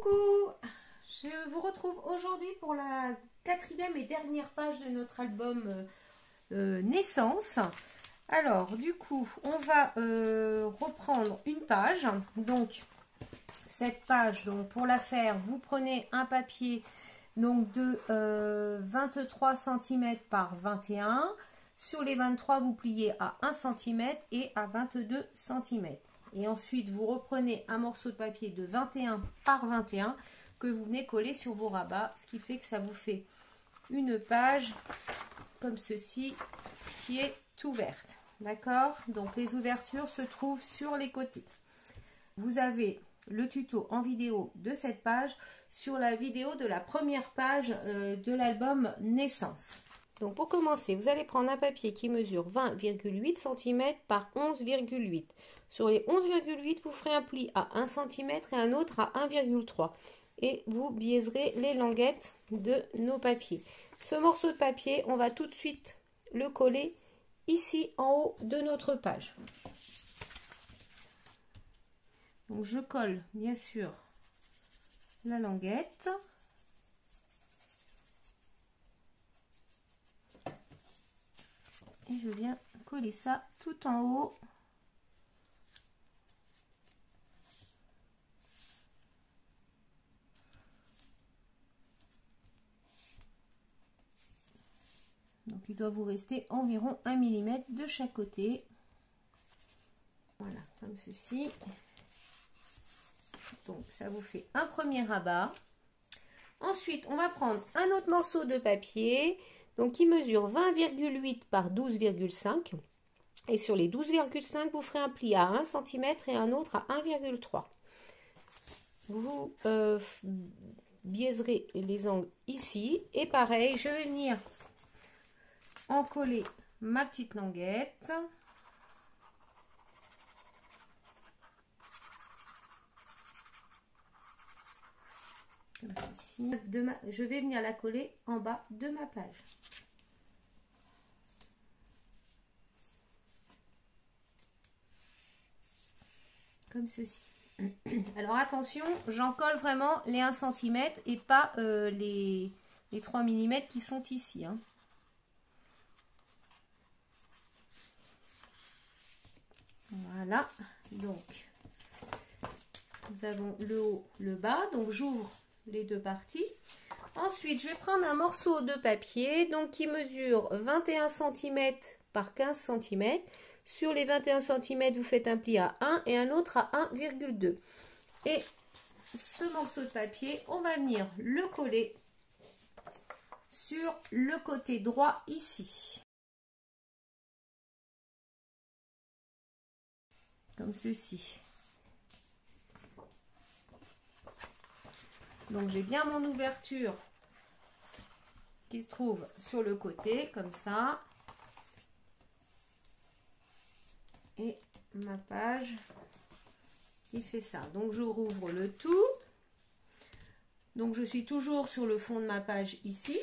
Coucou, je vous retrouve aujourd'hui pour la 4e et dernière page de notre album Naissance. Alors du coup on va reprendre une page. Donc cette page, donc pour la faire vous prenez un papier donc de 23 cm par 21. Sur les 23 vous pliez à 1 cm et à 22 cm. Et ensuite, vous reprenez un morceau de papier de 21 par 21 que vous venez coller sur vos rabats. Ce qui fait que ça vous fait une page comme ceci qui est ouverte. D'accord? Donc, les ouvertures se trouvent sur les côtés. Vous avez le tuto en vidéo de cette page sur la vidéo de la première page de l'album Naissance. Donc, pour commencer, vous allez prendre un papier qui mesure 20,8 cm par 11,8 cm. Sur les 11,8, vous ferez un pli à 1 cm et un autre à 1,3 et vous biaiserez les languettes de nos papiers. Ce morceau de papier, on va tout de suite le coller ici en haut de notre page. Donc je colle bien sûr la languette. Et je viens coller ça tout en haut. Donc il doit vous rester environ 1 mm de chaque côté. Voilà, comme ceci. Donc ça vous fait un premier rabat. Ensuite, on va prendre un autre morceau de papier, donc qui mesure 20,8 par 12,5. Et sur les 12,5, vous ferez un pli à 1 cm et un autre à 1,3. Vous biaiserez les angles ici. Et pareil, je vais venir en coller ma petite languette. Comme ceci. Je vais venir la coller en bas de ma page. Comme ceci. Alors attention, j'en colle vraiment les 1 cm et pas les 3 mm qui sont ici. Hein. Voilà, donc nous avons le haut, le bas, donc j'ouvre les deux parties. Ensuite, je vais prendre un morceau de papier donc qui mesure 21 cm par 15 cm. Sur les 21 cm, vous faites un pli à 1 et un autre à 1,2. Et ce morceau de papier, on va venir le coller sur le côté droit ici. Comme ceci. Donc j'ai bien mon ouverture qui se trouve sur le côté, comme ça. Et ma page qui fait ça. Donc je rouvre le tout. Donc je suis toujours sur le fond de ma page ici.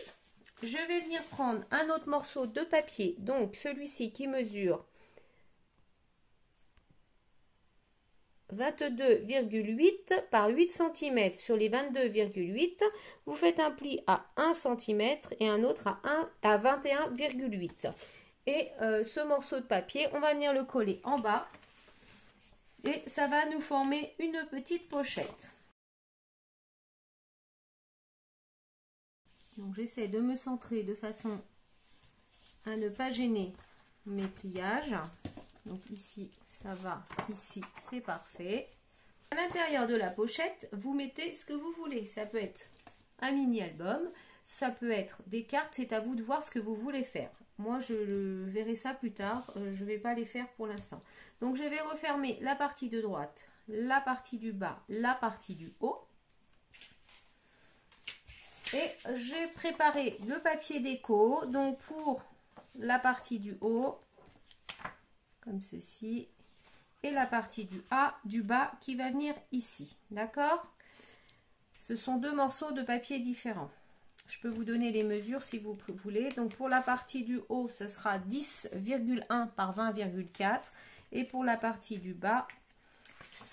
Je vais venir prendre un autre morceau de papier, donc celui-ci qui mesure 22,8 par 8 cm. Sur les 22,8, vous faites un pli à 1 cm et un autre à 21,8. Et ce morceau de papier, on va venir le coller en bas. Et ça va nous former une petite pochette. Donc j'essaie de me centrer de façon à ne pas gêner mes pliages. Donc ici, ça va. Ici, c'est parfait. À l'intérieur de la pochette, vous mettez ce que vous voulez. Ça peut être un mini-album, ça peut être des cartes. C'est à vous de voir ce que vous voulez faire. Moi, je verrai ça plus tard. Je ne vais pas les faire pour l'instant. Donc, je vais refermer la partie de droite, la partie du bas, la partie du haut. Et j'ai préparé le papier déco. Donc, pour la partie du haut, comme ceci, et la partie du bas qui va venir ici, d'accord? Ce sont deux morceaux de papier différents. Je peux vous donner les mesures si vous voulez. Donc pour la partie du haut, ce sera 10,1 par 20,4 et pour la partie du bas,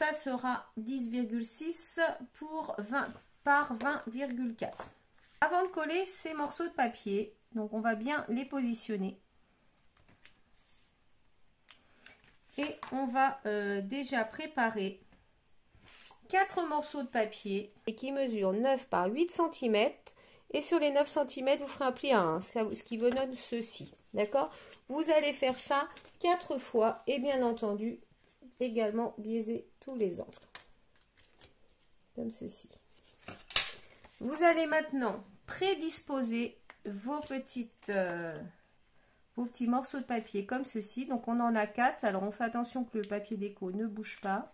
ça sera 10,6 pour 20 par 20,4. Avant de coller ces morceaux de papier, donc on va bien les positionner. Et on va déjà préparer 4 morceaux de papier qui mesurent 9 par 8 cm. Et sur les 9 cm, vous ferez un pli à 1, ce qui vous donne ceci. D'accord? Vous allez faire ça 4 fois et bien entendu, également biaiser tous les angles. Comme ceci. Vous allez maintenant prédisposer vos petits morceaux de papier comme ceci. Donc on en a 4. Alors on fait attention que le papier déco ne bouge pas.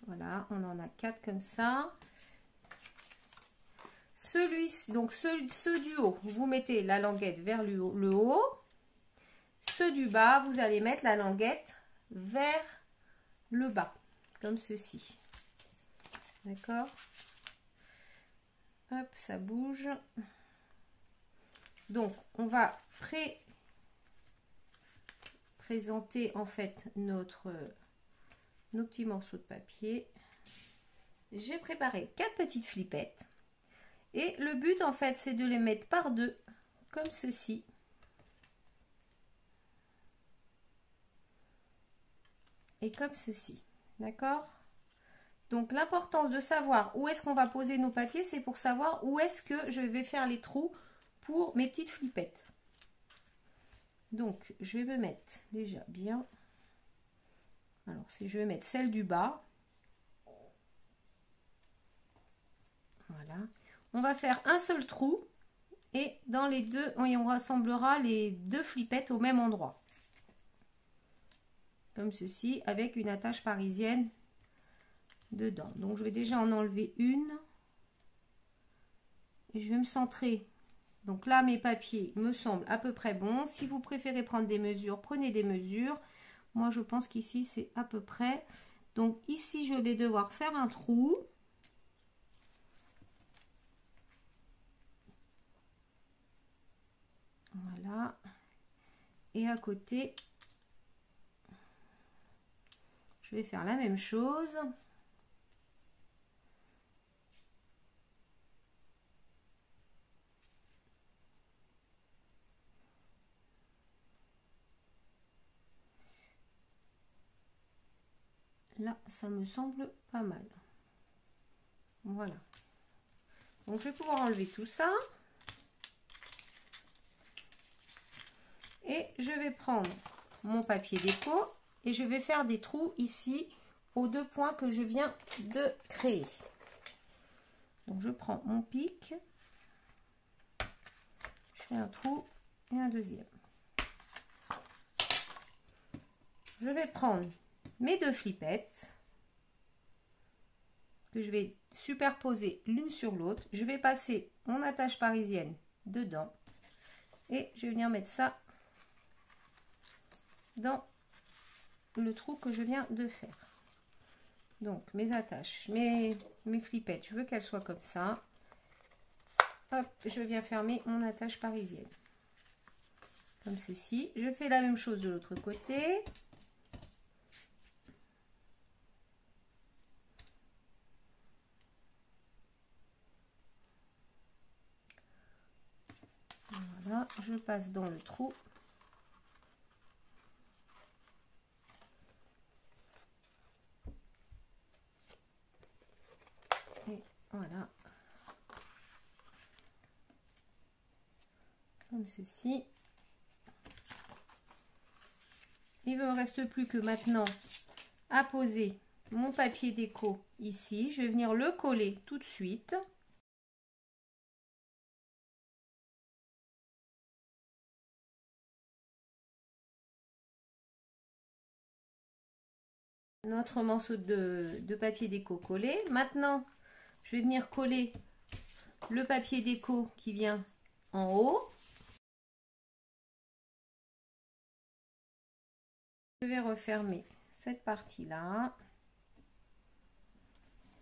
Voilà, on en a 4 comme ça. Donc ceux du haut, vous mettez la languette vers le haut. Ceux du bas, vous allez mettre la languette vers le bas, comme ceci. D'accord? Hop, ça bouge. Donc, on va présenter en fait nos petits morceaux de papier. J'ai préparé 4 petites flippettes. Et le but, en fait, c'est de les mettre par deux, comme ceci. Et comme ceci. D'accord? Donc, l'importance de savoir où est-ce qu'on va poser nos papiers, c'est pour savoir où est-ce que je vais faire les trous pour mes petites flippettes. Donc, je vais me mettre déjà bien. Alors, si je vais mettre celle du bas. Voilà. On va faire un seul trou et dans les deux, on rassemblera les 2 flippettes au même endroit. Comme ceci, avec une attache parisienne dedans. Donc je vais déjà en enlever une. Et je vais me centrer. Donc là, mes papiers me semblent à peu près bons. Si vous préférez prendre des mesures, prenez des mesures. Moi, je pense qu'ici, c'est à peu près. Donc ici, je vais devoir faire un trou. Voilà. Et à côté, je vais faire la même chose. Là, ça me semble pas mal. Voilà. Donc, je vais pouvoir enlever tout ça. Et je vais prendre mon papier déco et je vais faire des trous ici aux 2 points que je viens de créer. Donc, je prends mon pic. Je fais un trou et un deuxième. Je vais prendre mes 2 flippettes que je vais superposer l'une sur l'autre. Je vais passer mon attache parisienne dedans et je vais venir mettre ça dans le trou que je viens de faire. Donc mes attaches, mes flippettes, je veux qu'elles soient comme ça. Hop, je viens fermer mon attache parisienne. Comme ceci. Je fais la même chose de l'autre côté. Voilà, je passe dans le trou. Et voilà. Comme ceci. Il ne me reste plus que maintenant à poser mon papier déco ici. Je vais venir le coller tout de suite. Notre morceau de papier déco collé. Maintenant, je vais venir coller le papier déco qui vient en haut. Je vais refermer cette partie-là.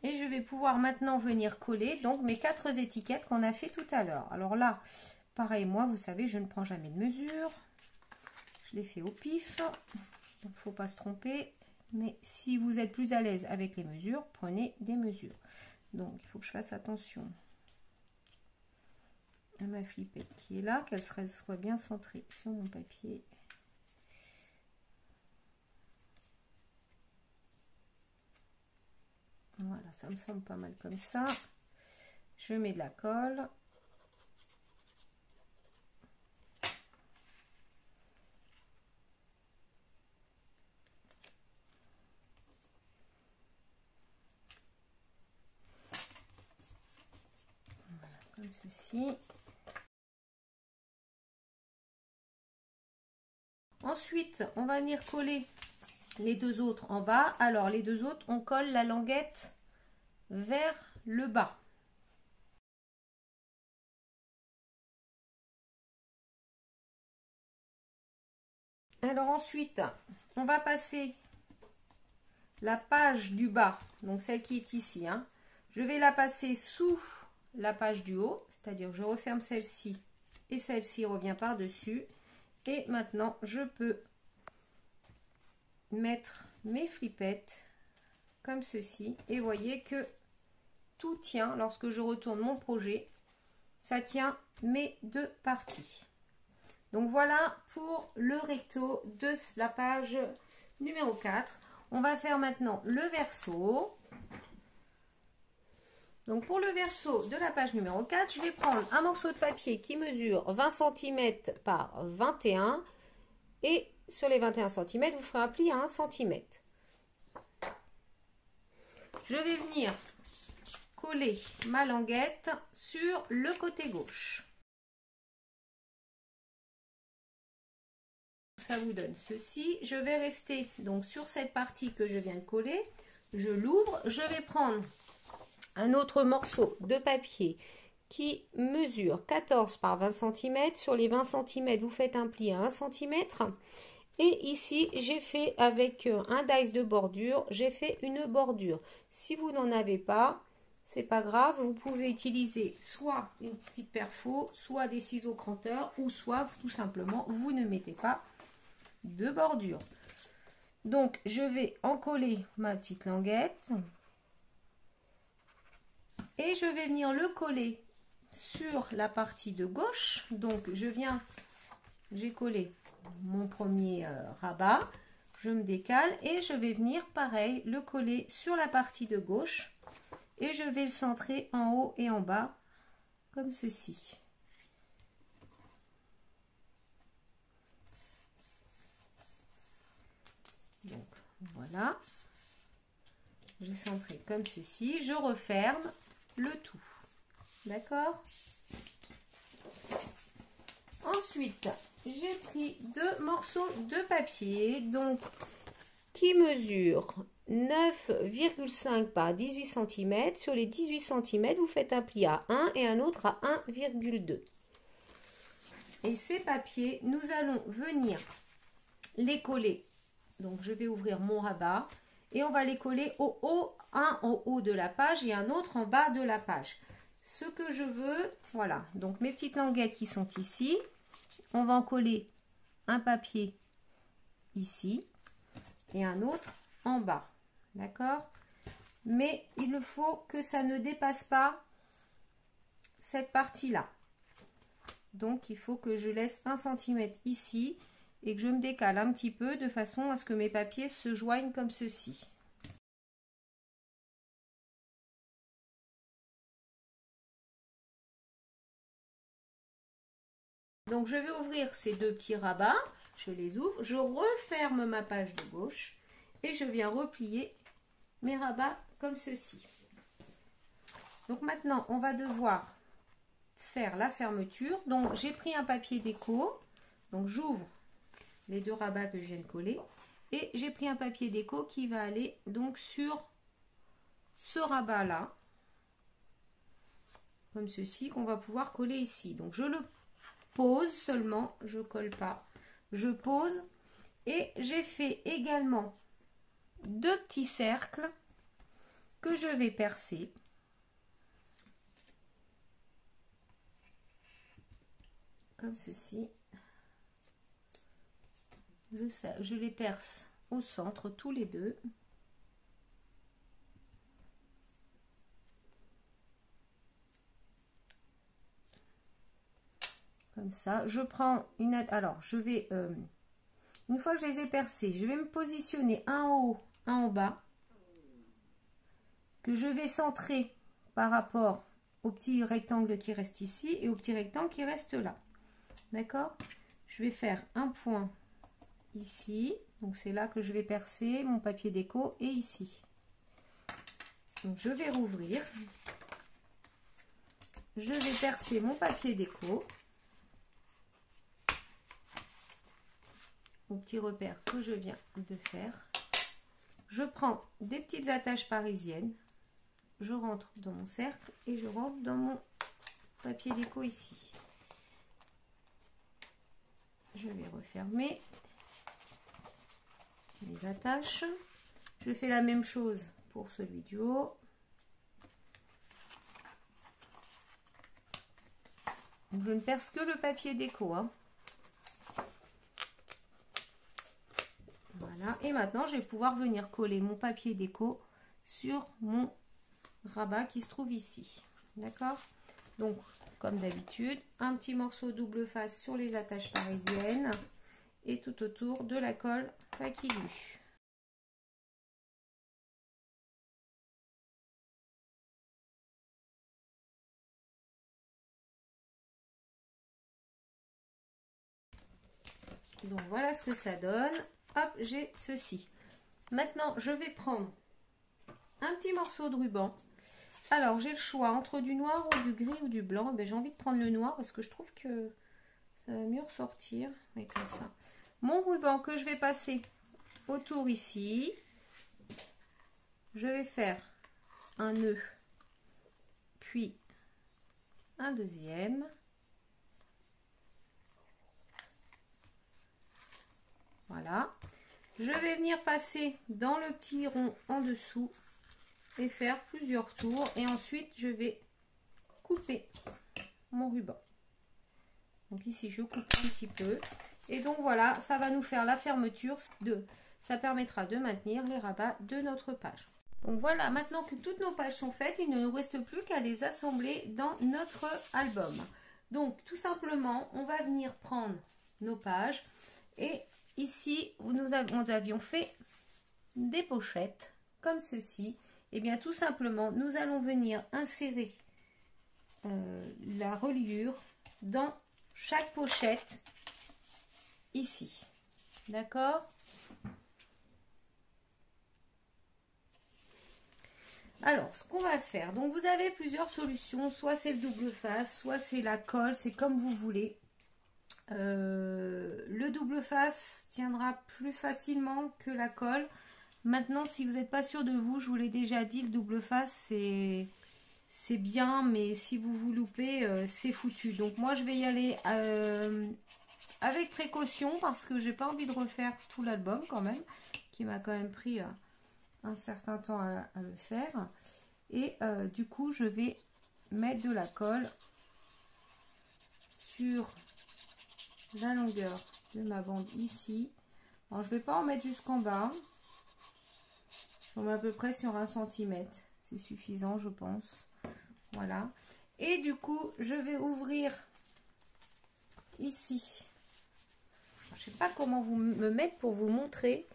Et je vais pouvoir maintenant venir coller donc mes 4 étiquettes qu'on a fait tout à l'heure. Alors là, pareil, moi, vous savez, je ne prends jamais de mesure. Je les fais au pif. Donc, il ne faut pas se tromper. Mais si vous êtes plus à l'aise avec les mesures, prenez des mesures. Donc, il faut que je fasse attention à ma flippette qui est là, qu'elle soit bien centrée sur mon papier. Voilà, ça me semble pas mal comme ça. Je mets de la colle. Voilà, comme ceci. Ensuite, on va venir coller les deux autres en bas. Alors, les deux autres, on colle la languette vers le bas. Alors ensuite, on va passer la page du bas, donc celle qui est ici. Hein. Je vais la passer sous la page du haut, c'est-à-dire je referme celle-ci et celle-ci revient par-dessus. Et maintenant, je peux mettre mes flippettes comme ceci. Et voyez que tout tient lorsque je retourne mon projet. Ça tient mes deux parties. Donc voilà pour le recto de la page numéro 4. On va faire maintenant le verso. Donc pour le verso de la page numéro 4, je vais prendre un morceau de papier qui mesure 20 cm par 21. Et sur les 21 cm, vous ferez un pli à 1 cm. Je vais venir coller ma languette sur le côté gauche. Ça vous donne ceci. Je vais rester donc sur cette partie que je viens de coller. Je l'ouvre. Je vais prendre un autre morceau de papier qui mesure 14 par 20 cm. Sur les 20 cm, vous faites un pli à 1 cm. Et ici, j'ai fait avec un dice de bordure, j'ai fait une bordure. Si vous n'en avez pas, c'est pas grave. Vous pouvez utiliser soit une petite perfo, soit des ciseaux cranteurs, ou soit tout simplement, vous ne mettez pas de bordure. Donc, je vais encoller ma petite languette. Et je vais venir le coller sur la partie de gauche. Donc, j'ai collé mon premier rabat. Je me décale et je vais venir, pareil, le coller sur la partie de gauche. Et je vais le centrer en haut et en bas, comme ceci. Donc, voilà. J'ai centré comme ceci. Je referme le tout. D'accord? Ensuite, j'ai pris deux morceaux de papier, donc qui mesurent 9,5 par 18 cm. Sur les 18 cm, vous faites un pli à 1 et un autre à 1,2. Et ces papiers, nous allons venir les coller. Donc, je vais ouvrir mon rabat et on va les coller au haut, un en haut de la page et un autre en bas de la page. Ce que je veux, voilà. Donc, mes petites languettes qui sont ici, on va en coller un papier ici et un autre en bas. D'accord? Mais il faut que ça ne dépasse pas cette partie-là. Donc, il faut que je laisse 1 cm ici et que je me décale un petit peu de façon à ce que mes papiers se joignent comme ceci. Donc, je vais ouvrir ces deux petits rabats. Je les ouvre. Je referme ma page de gauche et je viens replier mes rabats comme ceci. Donc, maintenant, on va devoir faire la fermeture. Donc, j'ai pris un papier déco. Donc, j'ouvre les deux rabats que je viens de coller. Et j'ai pris un papier déco qui va aller donc sur ce rabat-là. Comme ceci, qu'on va pouvoir coller ici. Donc, je le pose seulement, je colle pas, je pose et j'ai fait également deux petits cercles que je vais percer. Comme ceci. Je les perce au centre tous les deux. Comme ça, je prends une... Alors, je vais... une fois que je les ai percés, je vais me positionner un en haut, un en bas. Que je vais centrer par rapport au petit rectangle qui reste ici et au petit rectangle qui reste là. D'accord? Je vais faire un point ici. Donc, c'est là que je vais percer mon papier déco et ici. Donc, je vais rouvrir. Je vais percer mon papier déco. Au petit repère que je viens de faire. Je prends des petites attaches parisiennes. Je rentre dans mon cercle et je rentre dans mon papier déco ici. Je vais refermer les attaches. Je fais la même chose pour celui du haut. Donc, je ne perce que le papier déco, hein. Voilà, et maintenant je vais pouvoir venir coller mon papier déco sur mon rabat qui se trouve ici. D'accord? Donc, comme d'habitude, un petit morceau double face sur les attaches parisiennes et tout autour de la colle Taquilu. Donc, voilà ce que ça donne. Hop, j'ai ceci. Maintenant, je vais prendre un petit morceau de ruban. Alors, j'ai le choix entre du noir ou du gris ou du blanc. Ben, j'ai envie de prendre le noir parce que je trouve que ça va mieux ressortir. Mais comme ça. Mon ruban que je vais passer autour ici. Je vais faire un nœud, puis un deuxième. Voilà. Je vais venir passer dans le petit rond en dessous et faire plusieurs tours. Et ensuite, je vais couper mon ruban. Donc ici, je coupe un petit peu. Et donc voilà, ça va nous faire la fermeture. Ça permettra de maintenir les rabats de notre page. Donc voilà, maintenant que toutes nos pages sont faites, il ne nous reste plus qu'à les assembler dans notre album. Donc tout simplement, on va venir prendre nos pages et ici, nous avions fait des pochettes comme ceci. Et bien tout simplement, nous allons venir insérer la reliure dans chaque pochette ici. D'accord ? Alors, ce qu'on va faire, donc vous avez plusieurs solutions, soit c'est le double face, soit c'est la colle, c'est comme vous voulez. Le double face tiendra plus facilement que la colle. Maintenant, si vous n'êtes pas sûr de vous, je vous l'ai déjà dit, le double face c'est bien, mais si vous vous loupez, c'est foutu. Donc moi, je vais y aller avec précaution parce que j'ai pas envie de refaire tout l'album quand même, qui m'a quand même pris un certain temps à le faire. Et du coup, je vais mettre de la colle sur la longueur de ma bande ici. Alors, je vais pas en mettre jusqu'en bas. Je mets à peu près sur 1 cm. C'est suffisant, je pense. Voilà. Et du coup, je vais ouvrir ici. Je sais pas comment me mettre pour vous montrer.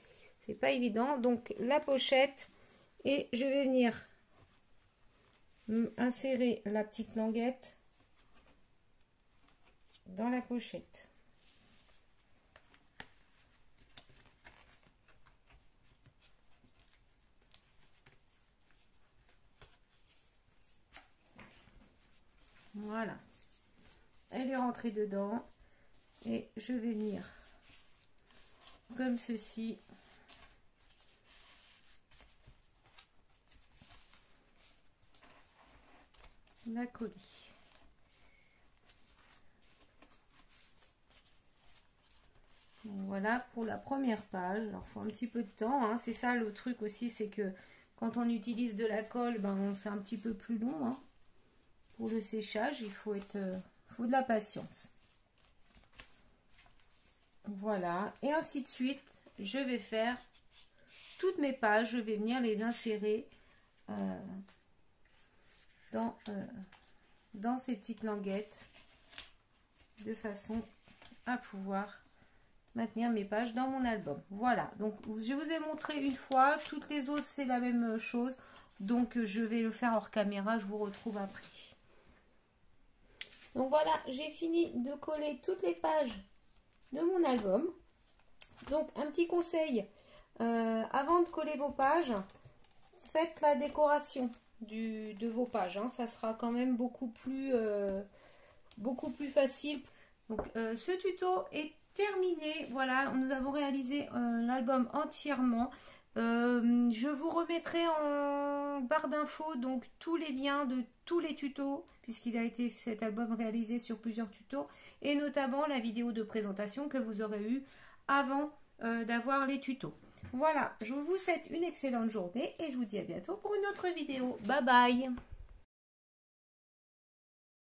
C'est pas évident. Donc, la pochette. Et je vais venir insérer la petite languette dans la pochette. Voilà, elle est rentrée dedans et je vais venir comme ceci la coller. Donc voilà pour la première page. Alors il faut un petit peu de temps, hein. C'est ça le truc aussi, c'est que quand on utilise de la colle, ben, c'est un petit peu plus long, hein. Pour le séchage, il faut de la patience. Voilà, et ainsi de suite, je vais faire toutes mes pages, je vais venir les insérer dans ces petites languettes de façon à pouvoir maintenir mes pages dans mon album. Voilà, donc je vous ai montré une fois, toutes les autres c'est la même chose, donc je vais le faire hors caméra, je vous retrouve après. Donc voilà, j'ai fini de coller toutes les pages de mon album. Donc un petit conseil, avant de coller vos pages, faites la décoration de vos pages, hein. Ça sera quand même beaucoup plus facile. Donc ce tuto est terminé. Voilà, nous avons réalisé l'album entièrement. Je vous remettrai en barre d'infos donc tous les liens de tous les tutos, puisqu'il a été cet album réalisé sur plusieurs tutos, et notamment la vidéo de présentation que vous aurez eu avant d'avoir les tutos. Voilà, je vous souhaite une excellente journée et je vous dis à bientôt pour une autre vidéo. Bye bye!